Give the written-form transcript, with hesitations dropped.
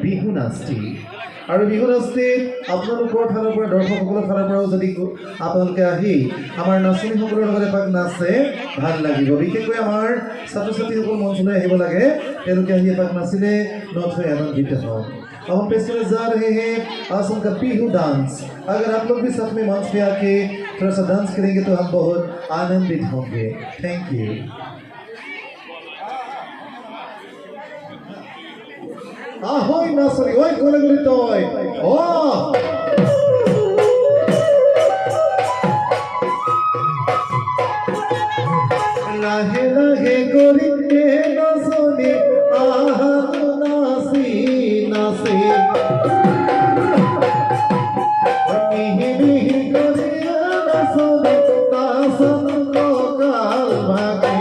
বিহু নাচটি আৰু বিহু নাচটি আপোনালোকৰ ফালৰ পৰা দৰ্শকসকলৰ ফালৰ পৰাও যদি আপোনালোকে আহি আমাৰ নাচনীসকলৰ লগত এপাক নাচে ভাল লাগিব। বিশেষকৈ আমাৰ ছাত্ৰ ছাত্ৰীসকল মঞ্চলৈ আহিব লাগে, তেওঁলোকে আহি এপাক নাচিলে নথৈ আনন্দিত হওঁ। अब हम पेश करने जा रहे हैं आसम का बिहू डांस। अगर आप लोग भी साथ में मंच पे आके थोड़ा सा डांस करेंगे तो हम बहुत आनंदित होंगे। Thank you. Ahoy nasari, oi gole gole toy. Oh! Lahe lahe gori ke nasoni, aha nasi nasi. Mihi mihi gori nasoni, nasan lokal bhagi.